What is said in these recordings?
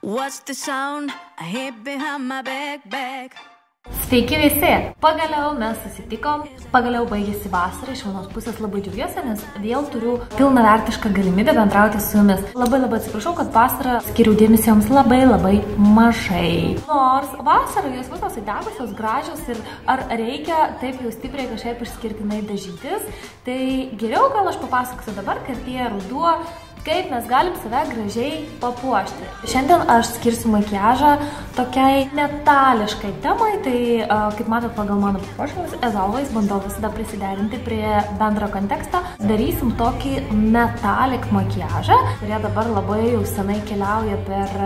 What's the sound I hear behind my back? Sveiki visi! Pagaliau mes susitikom, pagaliau baigėsi vasara, iš vienos pusės labai džiaugiuosi, nes vėl turiu pilnavertišką galimybę bendrauti su jumis. Labai atsiprašau, kad vasarą skiriau dėmesį joms labai mažai. Nors vasarą jos visos įdegusios, gražios ir ar reikia taip jau stipriai kažkaip išskirtinai dažytis, tai geriau gal aš papasakosiu dabar, kad artėja ruduo, kaip mes galim save gražiai papuošti. Šiandien aš skirsiu makiažą tokiai metališkai temai, tai kaip matot pagal mano papuošimus, as always bandau visada prisiderinti prie bendro konteksto. Darysim tokį metalik makiažą, kurie dabar labai jau senai keliauja per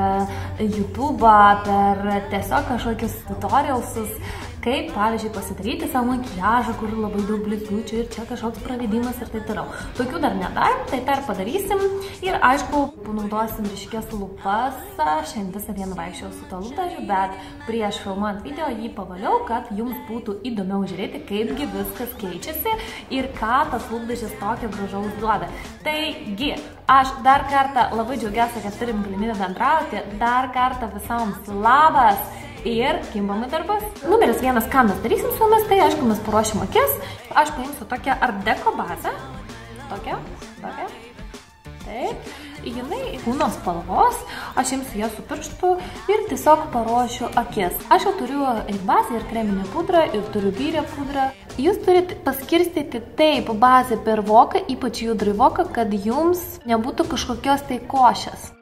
YouTube'ą, per tiesiog kažkokius tutorialsus, kaip, pavyzdžiui, pasidaryti savo makiažą, kur labai daug blizgučių ir čia kažkoks pravedimas ir taip toliau. Tokių dar nedarėm, tai dar padarysim ir, aišku, panaudosim ryškias lūpas. Šiandien visą dieną vaikščiau su to lūpdažiu, bet prieš filmuojant video jį pavaliau, kad jums būtų įdomiau žiūrėti, kaipgi viskas keičiasi ir ką tas lūpdažis tokio gražaus duoda. Taigi, aš dar kartą labai džiaugiuosi, kad turim galimybę bendrauti, dar kartą visoms labas! Ir kimbam į darbas. Numeris 1, ką mes darysim su jumis, tai aišku, mes paruošim akis. Aš paimsiu tokią Art Deco bazę. Tokią. Taip. Jinai kūno spalvos. Aš imsiu ją su pirštu ir tiesiog paruošiu akis. Aš jau turiu ir bazę, ir kreminę pudrą, ir turiu byrę pudrą. Jūs turite paskirstyti taip bazę per voką, ypač judrį voką, kad jums nebūtų kažkokios tai košės.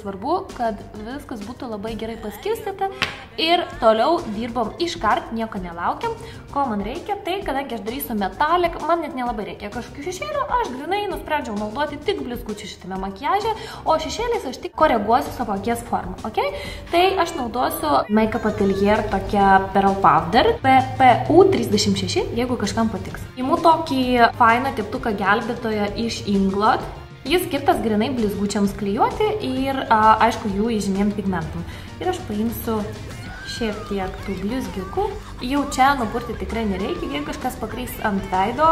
Svarbu, kad viskas būtų labai gerai paskirstyta ir toliau dirbam iškart, nieko nelaukiam. Ko man reikia, tai kadangi aš darysiu metalik, man net nelabai reikia kažkokių šešėlių, aš grinai nusprendžiau naudoti tik blizgučių šitame makiaže, o šešėliais aš tik koreguosiu savo akies formą, ok? Tai aš naudosiu Makeup Atelier tokią Pearl Powder PPU 36, jeigu kažkam patiks. Imu tokį fainą teptuką gelbėtoją iš Inglot. Jis skirtas grinai blizgučiams klijuoti ir, aišku, jų įžymiem pigmentam. Ir aš paimsiu šiek tiek tų blizgiukų. Jau čia nupurti tikrai nereikia, jei kažkas pakrys ant veido,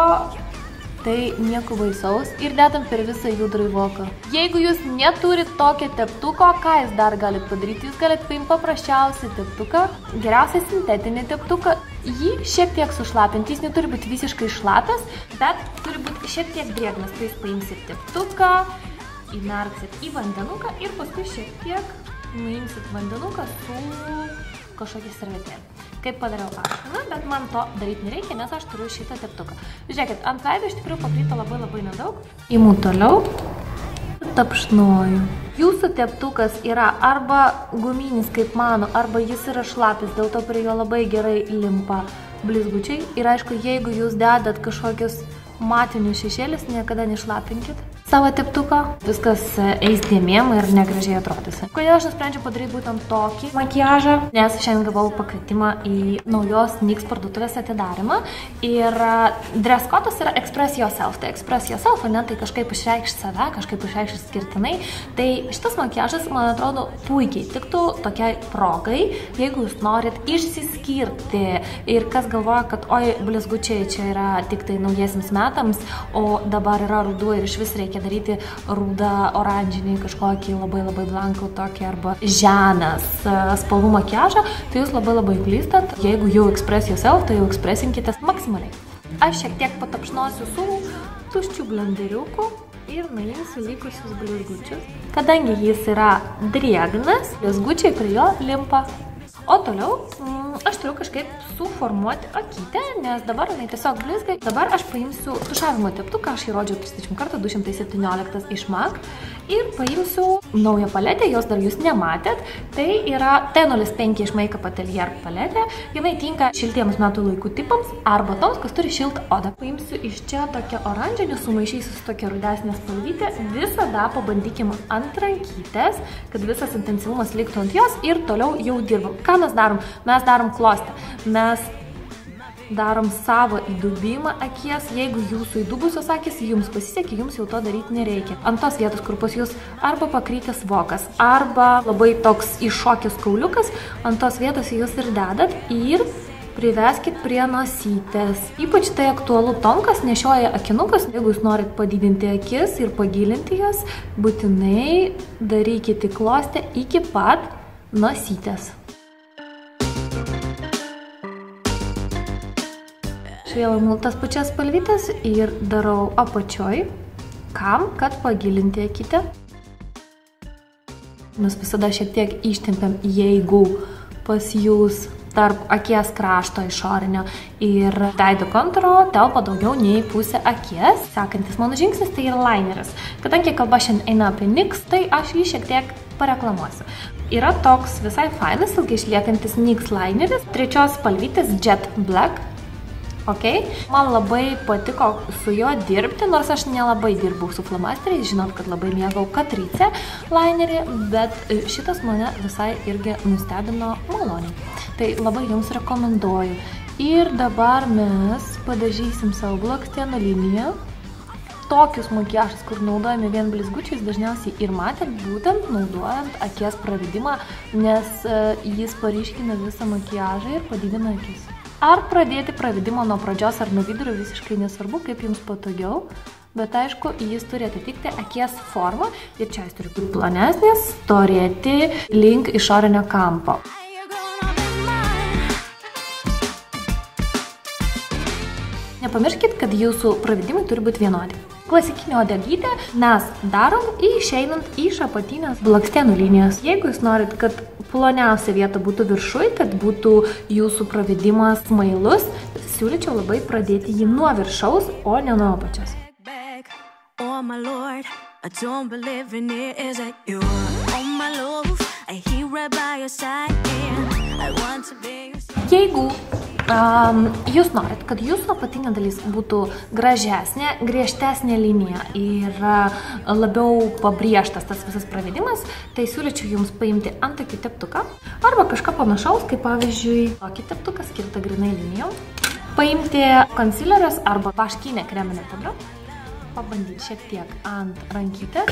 tai nieko baisaus. Ir dedam per visą judrį voką. Jeigu jūs neturit tokio teptuko, ką jūs dar galit padaryti? Jūs galit paimti paprasčiausią teptuką, geriausiai sintetinį teptuką. Jį šiek tiek sušlapinti, jis neturi būti visiškai šlapias, bet turi būti šiek tiek drėgnas. Tai jūs paimsit teptuką, įmerksit į vandenuką ir paskui šiek tiek nuimsit vandenuką su kažkokia servetėlė. Kaip padariau aš. Na, bet man to daryti nereikia, nes aš turiu šitą teptuką. Žiūrėkit, ant veido iš tikrųjų pakrito labai nedaug. Imu toliau. Tapšnoju. Jūsų teptukas yra arba guminis kaip mano, arba jis yra šlapis, dėl to prie jo labai gerai limpa blizgučiai. Ir aišku, jeigu jūs dedat kažkokius matinius šešėlius, niekada nešlapinkit savo teptuką. Viskas eis dėmėm ir negražiai atrodys. Kodėl aš nusprendžiau padaryti būtent tokį makiažą? Nes šiandien gavau pakvietimą į naujos NYX parduotuvės atidarymą. Ir dress code'as yra express yourself. Tai express yourself, ne, tai kažkaip išreikšti save, kažkaip išreikšti skirtinai. Tai šitas makiažas, man atrodo, puikiai tiktų tokiai progai, jeigu jūs norit išsiskirti. Ir kas galvoja, kad oi, blizgučiai čia yra tik tai naujiesiams metams, o dabar yra ruduo ir iš vis reikia daryti rudą, oranžinį, kažkokį labai blankų tokį arba žemės spalvų makiažą, tai jūs labai klystat. Jeigu jau express yourself, tai jau ekspresinkitės maksimaliai. Aš šiek tiek patapšnosiu su tuščiu blenderiuku ir nuimsiu likusius blizgučius. Kadangi jis yra drėgnas, blizgučiai prie jo limpa. O toliau aš turiu kažkaip suformuoti akytę, nes dabar jinai tiesiog blizgai. Dabar aš paimsiu tušavimo teptuką, aš jį rodžiau 30 kartų, 217 iš MAC. Ir paimsiu naują paletę, jos dar jūs nematėt. Tai yra T05 iš Makeup Atelier paletė. Jinai tinka šiltiems metų laikų tipams arba toms, kas turi šiltą odą. Paimsiu iš čia tokią oranžinį, sumaišysiu su tokia rudesnė spalvytė. Visada pabandykime ant rankytės, kad visas intensyvumas liktų ant jos ir toliau jau dirbam. Ką mes darom? Mes darom klostę. Mes darom savo įdubimą akies. Jeigu jūsų įdubusios akis jums pasisekė, jums jau to daryti nereikia. Ant tos vietos, kur pas jūs arba pakrytęs vokas, arba labai toks iššokęs kauliukas, ant tos vietos jūs ir dedat ir priveskit prie nosytės. Ypač tai aktualu tom, kas nešioja akinukas. Jeigu jūs norit padidinti akis ir pagilinti jas, būtinai darykite klostę iki pat nosytės. Švėlinu tas pačias spalvytes ir darau apačioj. Kam? Kad pagilinti akytę. Mes visada šiek tiek ištempiam, jeigu pas jūs tarp akies krašto išorinio ir veido kontūro telpa daugiau nei pusė akies. Sekantis mano žingsnis tai yra lineris. Kadangi kalba šiandien eina apie NYX, tai aš jį šiek tiek pareklamuosiu. Yra toks visai fainas, ilgai išliekantis NYX lineris, trečios spalvytės Jet Black. Okay. Man labai patiko su juo dirbti, nors aš nelabai dirbau su flomasteriais, žinot, kad labai mėgau Catrice linerį, bet šitas mane visai irgi nustebino maloniai. Tai labai jums rekomenduoju. Ir dabar mes padažysim savo blakstienų liniją. Tokius makiažus, kur naudojame vien blizgučiais, dažniausiai ir matėt būtent naudojant akies pravedimą, nes jis paryškina visą makiažą ir padidina akis. Ar pradėti pravedimą nuo pradžios ar nuo vidurio visiškai nesvarbu, kaip jums patogiau, bet aišku, jis turi atitikti akies formą ir čia jis turi būti plonesnis, storėti link išorinio kampo. Nepamirškit, kad jūsų pravedimai turi būti vienodi. Klasikinio uodegytę mes darom išeinant iš apatinės blakstienų linijos. Jeigu jūs norit, kad ploniausia vieta būtų viršuj, kad būtų jūsų pravedimas smailus, siūlyčiau labai pradėti jį nuo viršaus, o ne nuo apačios. Jeigu jūs norit, kad jūsų apatinė dalis būtų gražesnė, griežtesnė linija ir labiau pabrėžtas tas visas pravedimas, tai siūlyčiau jums paimti antakį teptuką arba kažką panašaus, kaip pavyzdžiui tokį teptuką skirtą grinai linijom. Paimti konsileris arba vaškinę kreminę pudrą, pabandyti šiek tiek ant rankytės,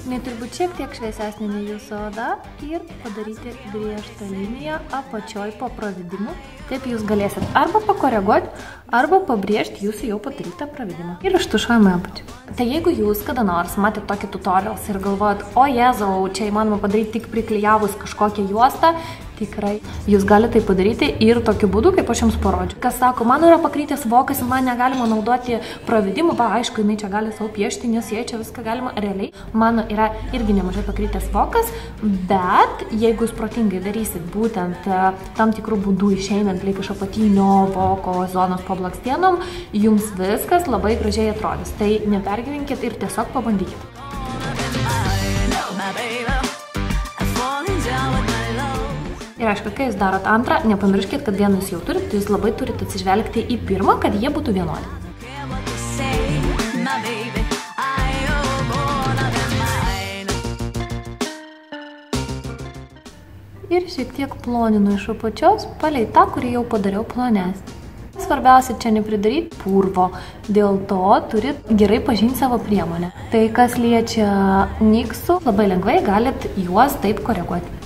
jinai turi būti šiek tiek šviesesnė nei jūsų oda ir padaryti griežtą liniją apačioj po pravedimu. Taip jūs galėsit arba pakoreguoti, arba pabrėžti jūsų jau padarytą pravedimą. Ir ištušuojame apačią. Tai jeigu jūs kada nors matėte tokį tutorials ir galvojat, o jezau, čia įmanoma padaryti tik priklijavus kažkokią juostą, tikrai jūs galite tai padaryti ir tokiu būdu, kaip aš jums parodžiu. Kas sako, man yra pakrytęs vokas, man negalima naudoti pravedimų, aišku, jinai čia gali savo piešti, nes jai čia viską galima realiai. Mano yra irgi nemažai pakrytęs vokas, bet jeigu jūs protingai darysit būtent tam tikrų būdų išeinant lyg iš apatinio voko zonos po blakstienom, jums viskas labai gražiai atrodys. Tai nepergyvenkit ir tiesiog pabandykit. Ir aišku, kai jūs darot antrą, nepamirškit, kad vieną jūs jau turit, tai jūs labai turite atsižvelgti į pirmą, kad jie būtų vienodi. Ir šiek tiek ploninu iš apačios, palei tą, kurį jau padariau plonesnį. Svarbiausia čia nepridaryti purvo, dėl to turit gerai pažinti savo priemonę. Tai kas liečia NYX-ų, labai lengvai galit juos taip koreguoti.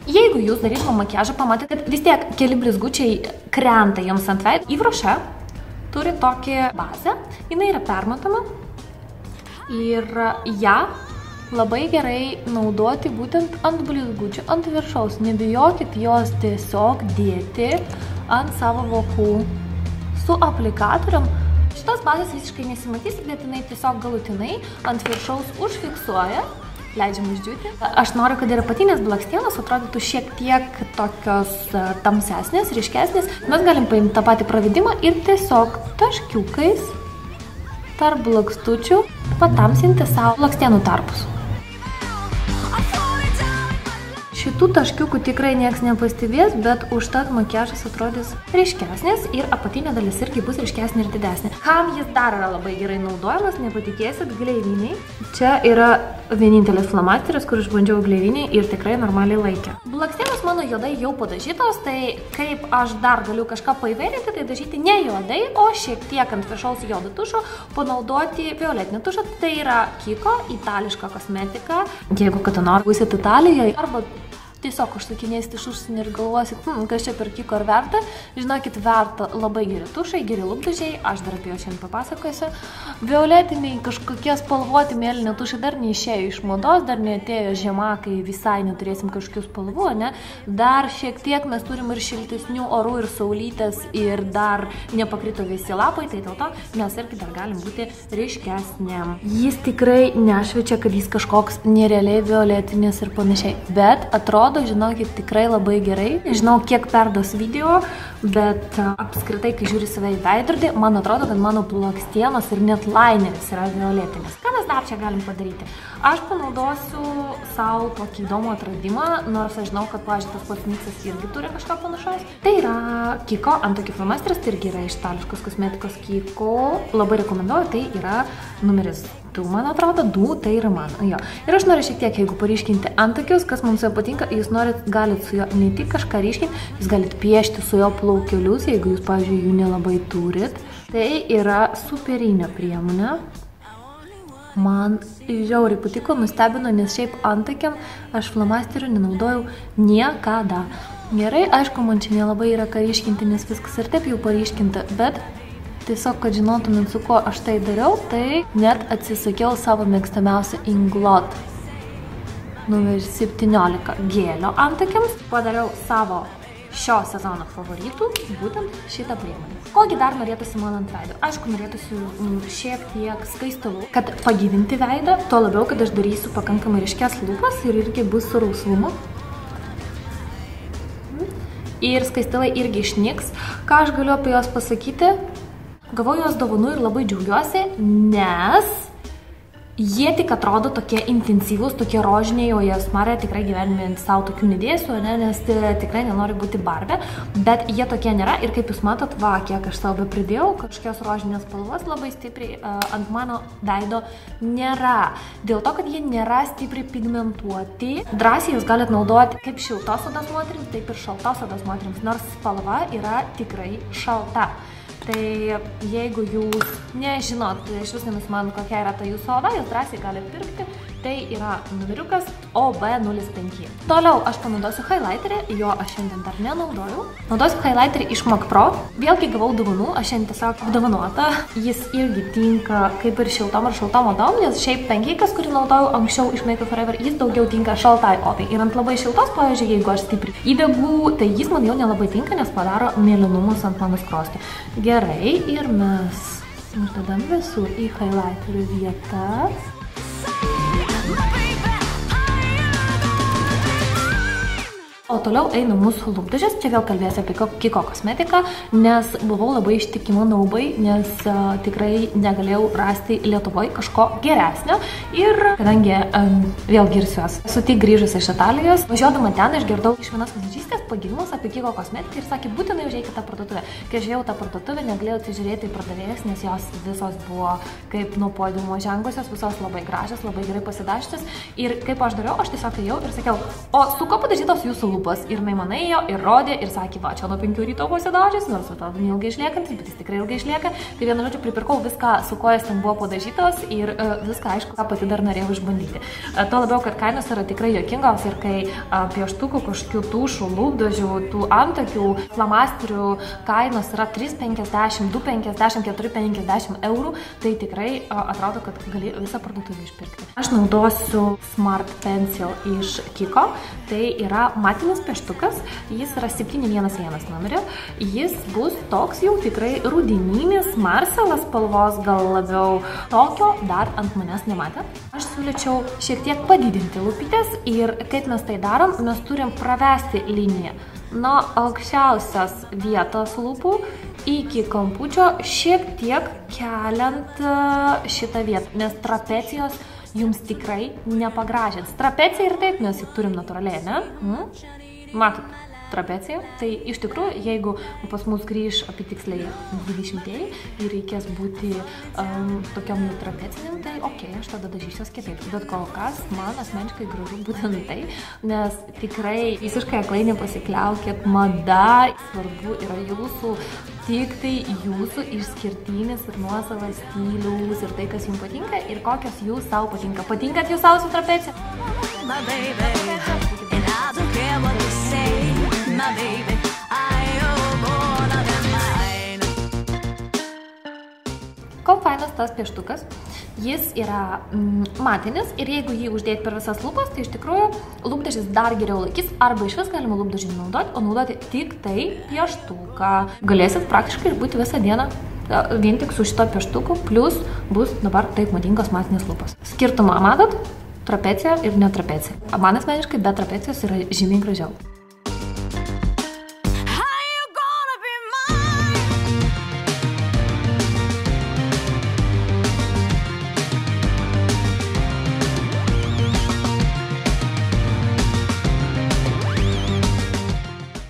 Jeigu jūs darydama makiažą pamatėte, kad vis tiek keli blizgučiai krenta jums ant veido, įvraša turi tokį bazę, jinai yra permatoma ir ją labai gerai naudoti būtent ant blizgučių, ant viršaus. Nebijokit jos tiesiog dėti ant savo vokų su aplikatorium. Šitos bazės visiškai nesimatys, bet jinai tiesiog galutinai ant viršaus užfiksuoja. Leidžiam išdžiūti. Aš noriu, kad ir apatinės blakstienos atrodytų šiek tiek tokios tamsesnės, ryškesnės. Mes galim paimti tą patį pravedimą ir tiesiog taškiukais tarp blakstučių patamsinti savo blakstienų tarpus. Šitų taškiukų tikrai nieks nepastebės, bet užtat makiažas atrodys ryškesnis ir apatinė dalis irgi bus ryškesnė ir didesnė. Kam jis dar yra labai gerai naudojamas, nepatikėsit, gleiviniai. Čia yra vienintelis flomasteris, kur išbandžiau gleiviniai ir tikrai normaliai laikė. Blakstienos mano juodai jau padažytos, tai kaip aš dar galiu kažką paįvairinti, tai dažyti ne juodai, o šiek tiek ant viršaus juodo tušo panaudoti violetinį tušą. Tai yra Kiko, itališka kosmetika. Jeigu kada nors būsit Italijoje arba tiesiog užsakinėsit iš užsienio ir galvosit, kas čia per Kiko ar verta. Žinokit, verta labai geri tušai, geri lūpdažiai, aš dar apie jo šiandien papasakosiu. Violetiniai kažkokie spalvoti mėlyni tušai dar neišėjo iš mados, dar neatėjo žiema, kai visai neturėsim kažkokių spalvų, ne? Dar šiek tiek mes turim ir šiltesnių orų ir saulytės ir dar nepakrito visi lapai, tai dėl to mes irgi dar galim būti ryškesniam. Jis tikrai nešviečia, kad jis kažkoks nerealiai violetinis ir panašiai, bet atrodo, žinokit, tikrai labai gerai. Nežinau, kiek perduos video, bet apskritai, kai žiūri save į veidrodį, man atrodo, kad mano blakstienos ir net laineris yra violetinis. Ką mes dar čia galim padaryti? Aš panaudosiu savo tokį įdomų atradimą, nors aš žinau, kad, pavyzdžiui, tas pats miksas irgi turi kažką panašaus. Tai yra Kiko antakių flomastras, tai irgi yra iš itališkos kosmetikos Kiko. Labai rekomenduoju, tai yra numeris 2, man atrodo, 2, tai yra man. Jo. Ir aš noriu šiek tiek, jeigu paryškinti antakius, kas mums jau patinka, jūs galit su jo ne tik kažką ryškinti, jūs galit piešti su jo plaukelius, jeigu jūs, pavyzdžiui, jų nelabai turit. Tai yra superinė priemonė. Man žiauriai patiko, nustebino, nes šiaip antakiam aš flomasterių nenaudojau niekada. Gerai, aišku, man čia nelabai yra ką ryškinti, nes viskas ir taip jau paryškinta, bet tiesiog, kad žinotumėm, su ko aš tai dariau, tai net atsisakiau savo mėgstamiausią Inglot numeris 17 gėlio antakiams. Padariau savo šio sezono favoritų, būtent šitą priemonę. Kogi dar norėtųsi man ant veido? Aišku, norėtųsi šiek tiek skaistalų, kad pagyvinti veidą, tuo labiau, kad aš darysiu pakankamai ryškias lūpas ir irgi bus su rausvumu. Ir skaistalai irgi išnyks. Ką aš galiu apie juos pasakyti? Gavau juos dovanų ir labai džiaugiuosi, nes jie tik atrodo tokie intensyvūs, tokie rožiniai, o jie smarė tikrai gyvenime savo tokių nedėsiu, nes tikrai nenori būti barbė, bet jie tokie nėra ir kaip jūs matot, va, kiek aš savo pridėjau, kažkokios rožinės spalvos labai stipriai ant mano veido nėra. Dėl to, kad jie nėra stipriai pigmentuoti, drąsiai jūs galite naudoti kaip šiltos odos moterims, taip ir šaltos odos moterims, nors spalva yra tikrai šalta. Tai jeigu jūs nežinot, iš vis nenusimanot, kokia yra ta jūsų oda, jūs drąsiai galite pirkti. Tai yra numeriukas OB05. Toliau aš panaudosiu highlighterį, jo aš šiandien dar nenaudoju. Naudosiu highlighterį iš MAC Pro. Vėlgi gavau dovanų, aš šiandien tiesiog apdovanota. Jis irgi tinka kaip ir šiltom ar šaltom odom, nes šiaip pancakes, kurį naudojau anksčiau iš Make Up For Ever, jis daugiau tinka šaltai odai. Ir ant labai šiltos, pavyzdžiui, jeigu aš stipriai įdegu, tai jis man jau nelabai tinka, nes padaro mėlynumus ant mano skruostų. Gerai, ir mes uždedam visur į highlighterių vietas. O toliau eina mūsų lūpdažis, čia vėl kalbėsiu apie Kiko kosmetiką, nes buvau labai ištikima naubai, nes tikrai negalėjau rasti Lietuvoje kažko geresnio ir kadangi vėl girsiuos, esu tik grįžus iš Italijos, važiuodama ten išgirdau iš vienos vizažistės pagyrimus apie Kiko kosmetiką ir sakė, būtinai užeikite tą parduotuvę. Kai žiūrėjau tą parduotuvę, negalėjau atsižiūrėti į pardavėjas, nes jos visos buvo kaip nuo podiumo žengusios, visos labai gražios, labai gerai pasidažytos ir kaip aš dariau, aš tiesiog ėjau ir sakiau, o su ko padažytos jūsų lūpas? Ir man ėjo ir rodė ir sakė, va, čia nuo 5 ryto pasidažys, nors atrodo neilgai išliekantis, bet jis tikrai ilgai išlieka. Tai vienu žodžiu pripirkau viską, su ko jis ten buvo padažytos ir viską, aišku, ką pati dar norėjau išbandyti. Tuo labiau, kad kainos yra tikrai juokingos ir kai pieštukų, kažkokių tušų, lūpdažių, tų antakių, flomasterių kainos yra 3,50, 2,50, 4,50 eurų, tai tikrai atrodo, kad gali visą parduotuvę išpirkti. Aš naudosiu Smart Pencil iš Kiko, tai yra matinis pieštukas, jis yra 711 numerio, jis bus toks jau tikrai rudeninis, marselas spalvos, gal labiau tokio dar ant manęs nematė. Aš siūlyčiau šiek tiek padidinti lūpytes ir kaip mes tai darom, mes turim pravesti liniją nuo aukščiausios vietos lūpų iki kampučio, šiek tiek keliant šitą vietą, nes trapecijos jums tikrai nepagražins. Trapecija ir taip mes juk turim natūraliai, ne? Matot, trapecija. Tai iš tikrųjų, jeigu pas mus grįž apitiksliai 20-ieji ir reikės būti tokiam trapeciniam, tai okei, aš tada dažysiuos kitaip. Bet kol kas man asmeniškai gražu būtent tai, nes tikrai visiškai aklai nepasikliaukit, mada svarbu yra jūsų, tik tai jūsų išskirtinis ir nuosavas stilius ir tai, kas jums patinka ir kokios jūs savo patinka. Patinkat jūs savo su trapecija? my baby. Are you gonna be mine? Kol fainas tas pieštukas, jis yra matinis ir jeigu jį uždėti per visas lūpas, tai iš tikrųjų lūpdažis dar geriau laikys, arba iš vis galima lūpdažį naudoti, o naudoti tik tai pieštuką. Galėsit praktiškai išbūti visą dieną vien tik su šito pieštuku, plus bus dabar taip madingos matinės lūpos. Skirtumą matot? Trapecija ir netrapecija. Man asmeniškai be trapecijos yra žymiai gražiau.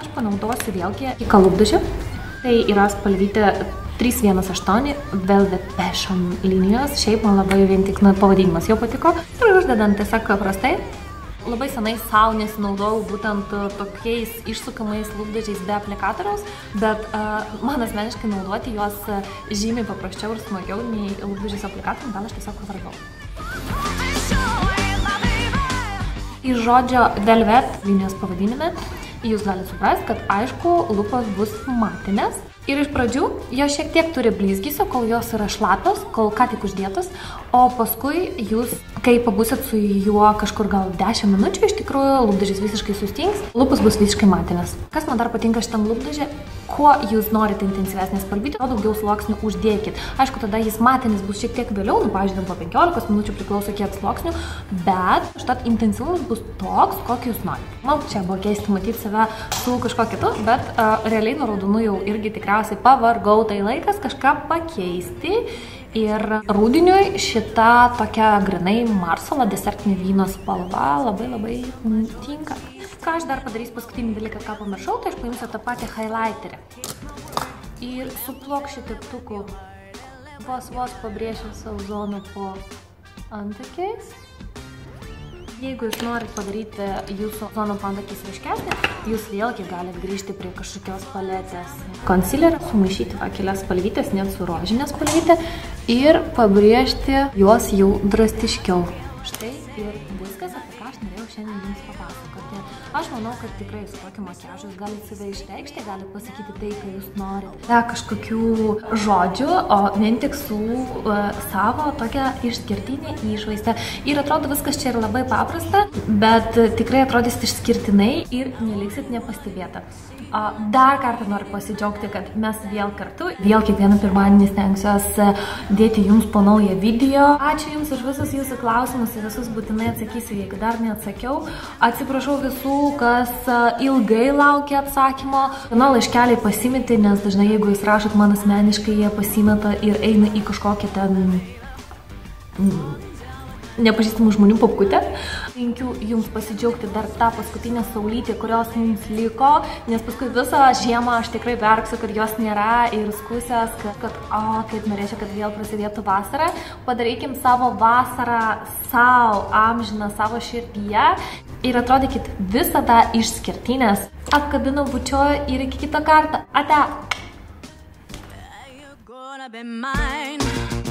Aš panaudosiu vėlgi į lūpdažį. Tai yra spalvytė 318 Velvet Passion linijos. Šiaip man labai vien tik pavadinimas jau patiko. Ir uždedant tiesiog paprastai. Labai senai savo nesinaudojau būtent tokiais išsukamais lūpdažiais be aplikatoriaus, bet man asmeniškai naudoti juos žymiai paprasčiau ir smagiau nei lūpdažiais aplikatorium, gal aš tiesiog pavargau. Iš žodžio Velvet linijos pavadinime jūs galite suprasti, kad aišku, lūpos bus matinės. Ir iš pradžių jos šiek tiek turi blizgysio, kol jos yra šlapios, kol ką tik uždėtos, o paskui jūs, kai pabūsit su juo kažkur gal 10 minučių, iš tikrųjų lūpdažis visiškai sustings, lūpos bus visiškai matinės. Kas man dar patinka šitam lūpdažį, kuo jūs norite intensyvesnę spalvytę, o daugiau sluoksnių uždėkit. Aišku, tada jis matinis bus šiek tiek vėliau, pavyzdžiui, po 15 minučių priklauso kiek sluoksnių, bet štat intensyvumas bus toks, kokį jūs norite. Man čia buvo keisti matyti save su kažko kitu, bet realiai nuo raudonų jau irgi tikriausiai pavargau, tai laikas kažką pakeisti. Ir rudeniui šita tokia grinai Marsala desertinio vyno spalva labai tinka. Ką aš dar padarysiu paskutinį dalyką, ką pamiršau, tai aš paimsiu tą patį highlighterį. Ir su plokščiu teptuku vos pabrėšiu savo zoną po antakiais. Jeigu jūs norit padaryti jūsų zoną po antakiais ryškesnį, jūs vėlgi galite grįžti prie kažkokios paletės concealerio, sumaišyti kelias spalvytės, net su rožinė spalvytė ir pabrėžti juos jau drastiškiau. Štai ir viskas, apie ką aš norėjau šiandien jums papasakoti. Aš manau, kad tikrai su tokiu makiažu jūs galite save išreikšti, galite pasakyti tai, ką jūs norite. Ne kažkokių žodžių, o vien tik su savo tokia išskirtinė išvaizda. Ir atrodo viskas čia yra labai paprasta, bet tikrai atrodys išskirtinai ir neliksit nepastebėta. Dar kartą noriu pasidžiaugti, kad mes vėl kartu. Vėl kiekvieną pirmadienį stengsiuosi dėti jums po naują video. Ačiū jums už visus jūsų klausimus ir visus būtinai atsakysiu, jeigu dar neatsakiau. Atsiprašau visų, kas ilgai laukia atsakymo. Mano laiškeliai pasimeti, nes dažnai jeigu jūs rašot man asmeniškai, jie pasimeta ir eina į kažkokią ten nepažįstamų žmonių popkutę. Linkiu jums pasidžiaugti dar tą paskutinę saulytę, kurios mums liko, nes paskui visą žiemą aš tikrai verksiu, kad jos nėra ir skusias, kad kaip norėčiau, kad vėl prasidėtų vasara. Padarykim savo vasarą savo, amžiną savo širdyje ir atrodykit visada išskirtinės. Apkabinu, bučioju ir iki kito karto. Ate! Are you gonna be mine?